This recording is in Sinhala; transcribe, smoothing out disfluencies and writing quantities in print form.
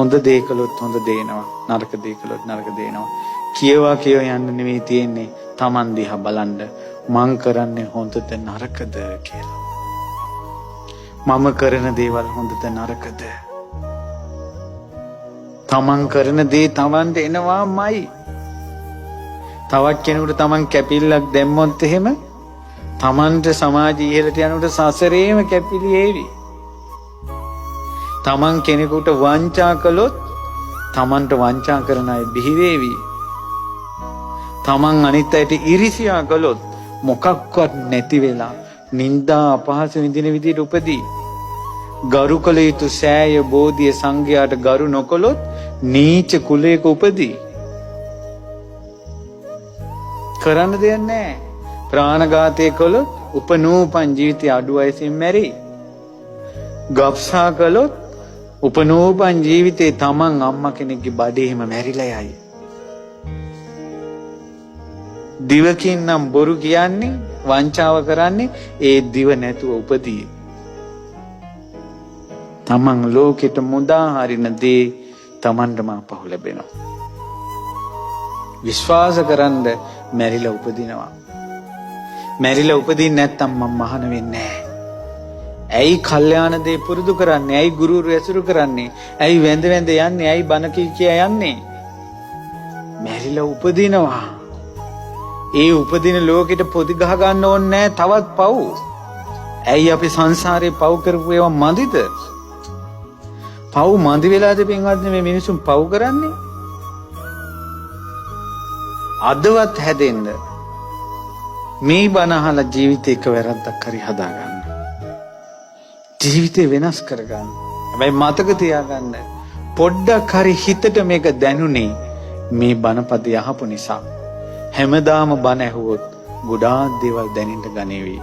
හොඳ දේ කළොත් හොඳ දේනවා, නරක දේ කළොත් නරක දේනවා. කියවා යන්න නෙවෙයි තියෙන්නේ. Taman දිහා බලන්න මං කරන්නේ හොඳද නරකද කියලා. මම කරන දේවල් හොඳද නරකද? තමන් කරන දේ තමන්ට එනවාමයි. තවත් කෙනෙකුට තමන් කැපිල්ලක් දැම්මොත් එහෙම තමන්ට සමාජ ඉහළට යනකොට සසරේම කැපිලි ඒවි. තමන් කෙනෙකුට වංචා කළොත් තමන්ට වංචා කරන අය බිහි වේවි. තමන් අනිත් අයට ඉරිසියා කළොත් මොකක්වත් නැති වෙලා නිന്ദා අපහාස විඳින විදිහට උපදී. ගරු කළ යුතු සෑය බෝධිය සංඝයාට ගරු නොකළොත් නීච කුලයක උපදී. කරන්න දෙයක් නැහැ. ප්‍රාණඝාතය කළොත් උපනූපන් ජීවිතය අඩු වයසින් මැරෙයි. ගබ්සා කළොත් උපනූපන් ජීවිතේ තමන් අම්මා කෙනෙක්ගේ බඩේම මැරිලා යයි. දිවකින් නම් බොරු කියන්නේ වංචාව කරන්නේ ඒ දිව නැතුව උපදී. තමන් ලෝකෙට මුදා හරින දේ තමන්ටම අපහු ලැබෙනවා. විශ්වාස කරන්න මැරිලා උපදිනවා. මැරිලා උපදින්නේ නැත්තම් මම මහාන වෙන්නේ නැහැ. ඇයි කල්යාණ දේ පුරුදු කරන්නේ? ඇයි ගුරුවරු ඇසුරු කරන්නේ? ඇයි වැඳ වැඳ යන්නේ? ඇයි බණ කියා යන්නේ? මැරිලා උපදිනවා. ඒ උපදින ලෝකෙට පොදි ගහ ගන්න ඕනේ නැහැ තවත් පව්. ඇයි අපි සංසාරේ පව් කරපු ඒවා මදිද? පව් මදි වෙලාද පින්වත්නි මේ මිනිසුන් පව් කරන්නේ? අදවත් හැදෙන්න මේ බණ අහලා ජීවිතේ එක වැරද්දක් හරි හදාගන්න. ජීවිතේ වෙනස් කරගන්න. හැබැයි මතක තියාගන්න පොඩ්ඩක් හරි හිතට මේක දැනුනේ මේ බණපද යහපු නිසා. හැමදාම බණ ඇහුවොත් ගොඩාක් දේවල් දැනෙන්න ගනේවි.